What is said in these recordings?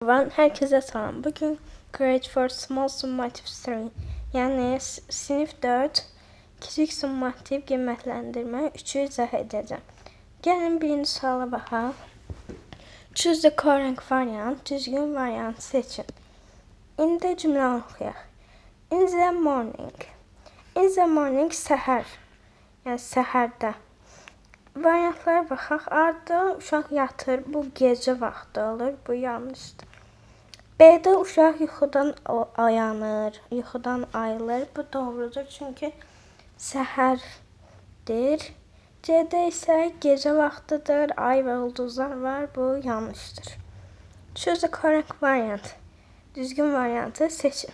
Herkese salam. Bugün Create for Small Summative 3, yəni sinif 4 kiçik summativ qiymətləndirmə 3-ü izah edəcəm. Gəlin birinci suala baxaq. Choose the correct variant, düzgün variantı seçin. İndi cümləni oxuyaq. In the morning. In the morning səhər. Yəni səhərdə. Variantlara baxaq. Arda uşaq yatır. Bu gecə vaxtı olur. Bu yanlışdır. B'də uşaq yuxudan oyanır, yuxudan ayılır. Bu doğrudur çünki səhərdir. C'də isə gecə vaxtıdır, ay və ulduzlar var. Bu yanlışdır. Choose the correct variant. Düzgün variantı seçin.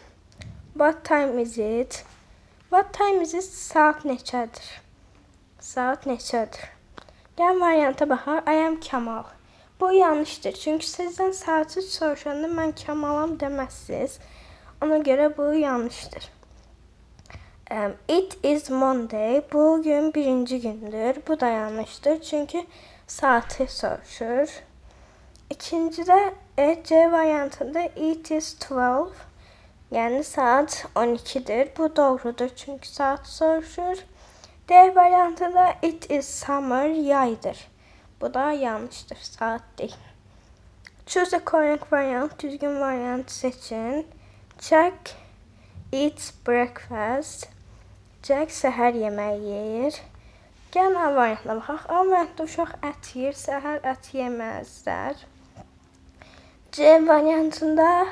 What time is it? What time is it? Saat neçədir? Saat neçədir? Gəlin varianta baxaq. I am Kamal. Bu yanlışdır. Çünki sizdən saatı soruşanda mən Kamalam deməzsiniz. Ona görə bu yanlışdır. It is Monday. Bugün birinci gündür. Bu da yanlışdır. Çünki saati soruşur. İkincidə C variantında it is 12. Yəni saat 12'dir. Bu doğrudur. Çünki saat soruşur. D variantında it is summer. Yaydır. Bu da yanlışdır. Saat değil. Choose the correct variant. Düzgün variantı seçin. Jack eats breakfast. Jack səhər yeməyi yeyir. Gəlin A variantına baxaq. A variantda uşaq ət yeyir. Səhər ət yeməzlər. C variantında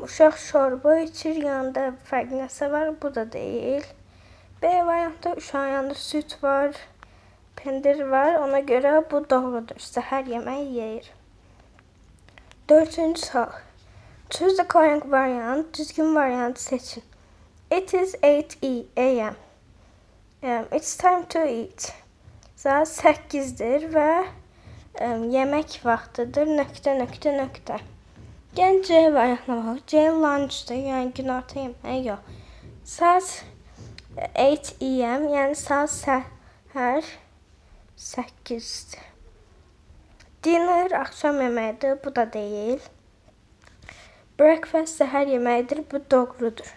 uşaq şorba içir. Yanında fərqli nəsə var. Bu da deyil. B variantda uşağın yanında süt var. Pendir var. Ona görə bu doğrudur. Səhər yeməyi yeyir. Dördüncü sual. Choose the correct variant. Düzgün variantı seçin. It is 8 a.m. It's time to eat. Saat 8'dir və yemək vaxtıdır. Nöqtə. Gəlin C variantına baxaq. C lunchdır. Yəni günorta yeməyi yox. Saat 8 a.m. Yəni saat səhər 8'dir. Dinner akşam yeməyidir. Bu da deyil. Breakfast səhər yeməyidir. Bu doğrudur.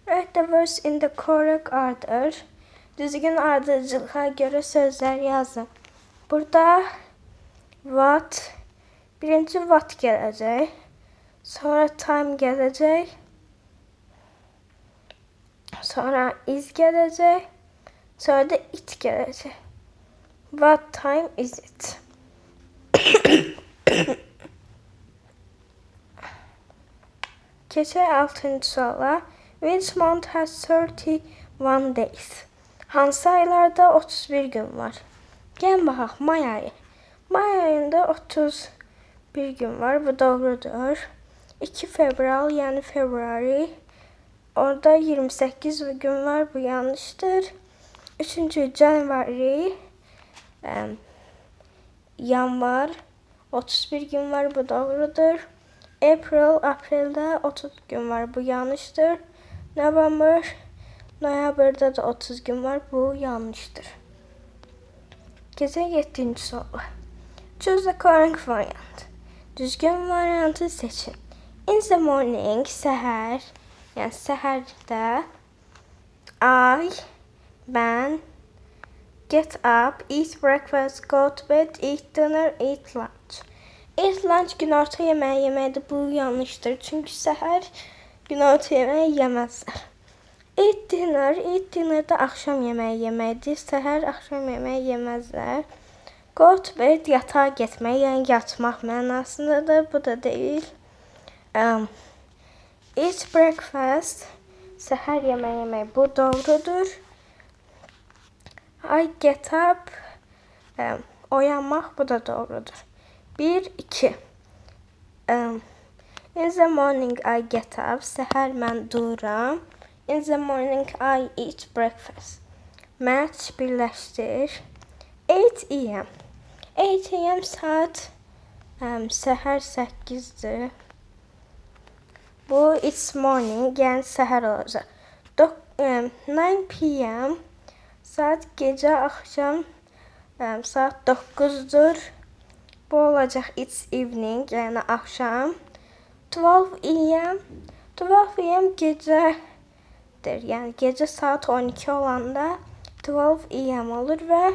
Write the words in the correct order. Düzgün ardıcılığa görə sözlər yazın. Burada what, birinci what gələcək. Sonra time gələcək. Sonra is gələcək. Sonra da it gələcək. What time is it? Keçək 6-cı suala. Which month has 31 days? Hansı aylarda 31 gün var? Gəlin baxaq. May ayı. May ayında 31 gün var. Bu doğrudur. 2 fevral yəni February. Orada 28 gün var. Bu yanlışdır. 3. January. Yanvar 31 gün var. Bu doğrudur. April'da 30 gün var. Bu yanlıştır. Noyabr'da da 30 gün var. Bu yanlıştır. Keçək 7-ci suala. Choose the correct variant. Düzgün variantı seçin. In the morning, səhər, yəni səhərdə mən get up, eat breakfast, go to bed, eat dinner, eat lunch. Eat lunch günorta yeməyi yeməkdir. Bu yanlışdır. Çünki səhər günorta yeməyi yeməzlər. Eat dinner da axşam yeməyi yeməkdir. Səhər axşam yeməyi yeməzlər. Go to bed yatağa getmək, yəni yatmaq mənasındadır. Bu da deyil. Eat breakfast səhər yeməyi yemək. Bu doğrudur. I get up oyanmaq. Bu da doğrudur. 1, 2. In the morning I get up. Səhər mən dururam. In the morning I eat breakfast. Match birləşdir. 8 a.m. 8 a.m. saat səhər 8'dir. Bu it's morning, yəni səhər olacaq. 9 p.m. saat gecə axşam saat 9'dur. Bu olacaq it's evening, yəni axşam. 12 a.m. 12 a.m. gecədir. Yəni gecə saat 12 olanda 12 a.m. olur və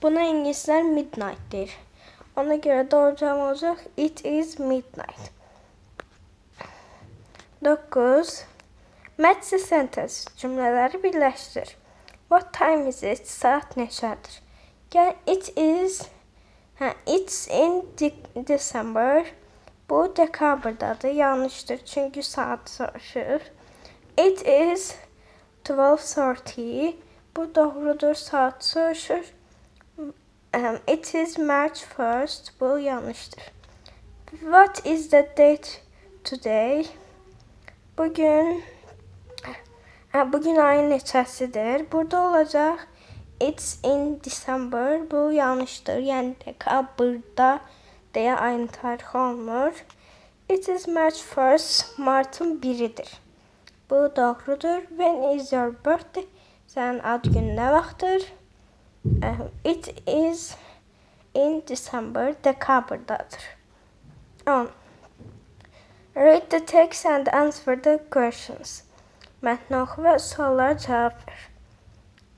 buna ingilislər midnight deyir. Ona görə doğru cavab olacaq it is midnight. 9. Match the sentence. Cümlələri birləşdir. What time is it? Saat neçədir? Yəni it's in December. Bu dekabrdadır. Yanlışdır çünki saat soruşur. It is 12:30. Bu doğrudur, saat soruşur. It is March 1st. Bu yanlışdır. What is the date today? Bugün ayın neçəsidir? Burada olacaq it's in December. Bu yanlışdır. Yəni dekabrda deyə ayın tarixi olmur. It is March 1st. Martın 1-idir. Bu doğrudur. When is your birthday? Sənin ad günün nə vaxtdır? It is in December. Dekabrdadır. 10. Read the text and answer the questions. Mətni oxu və suallara cavab ver.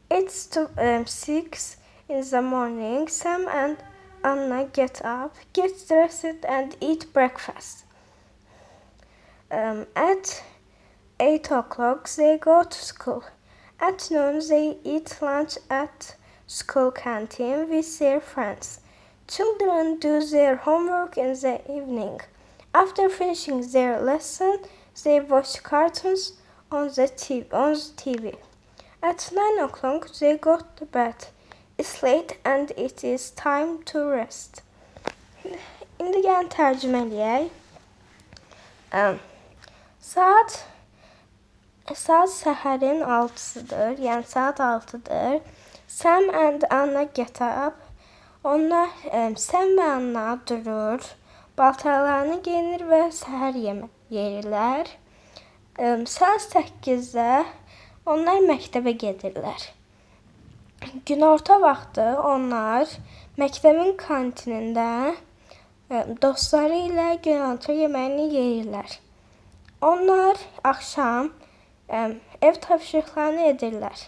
It's 6 in the morning. Sam and Anna get up, get dressed and eat breakfast. At 8 o'clock they go to school. At noon they eat lunch at school canteen with their friends. Children do their homework in the evening. After finishing their lesson, they watch cartoons on the TV. At 9 o'clock they go to bed. It's late and it is time to rest. İndi gəlin tərcümə eləyək. Saat səhərin 6-sıdır, yəni saat 6-dır. Sam and Anna get up. Onlar Sam və Anna durur, paltarlarını geyinir və səhər yeməyi yeyirlər. Saat 8-də onlar məktəbə gedirlər. Günorta vaxtı onlar məktəbin kantinində dostları ilə günorta yeməyini yeyirlər. Onlar axşam ev tapşırıqlarını edirlər.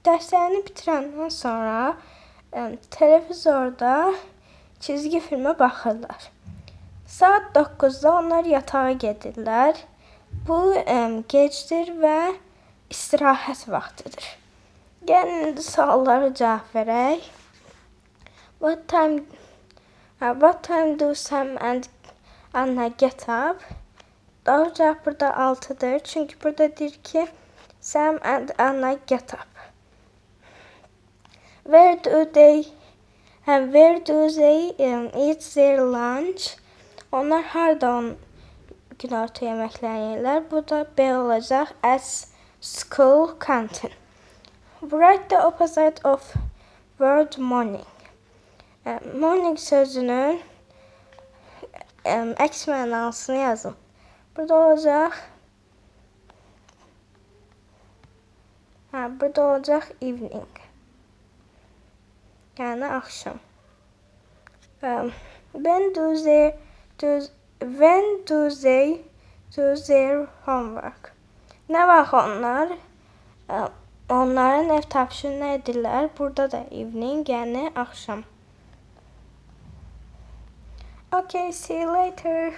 Dərslərini bitirəndən sonra televizorda çizgi filmə baxırlar. Saat 9-da onlar yatağa gedirlər. Bu gecdir və istirahət vaxtıdır. Gəlin indi suallara cavab verək. What time do Sam and Anna get up? Doğru cavab burada 6-dır. Çünki burada deyir ki Sam and Anna get up. Where do they eat their lunch? Onlar harda günorta yeməklərini yeyirlər? Bu da B olacaq. At school canteen. Write the opposite of word morning. Morning sözünün əks mənasını yazın. Burada olacaq evening. Yəni axşam. When do they do their homework? Nə vaxt onların ev tapşırığını edirlər? Burada da evening, yəni axşam. Okay, see you later.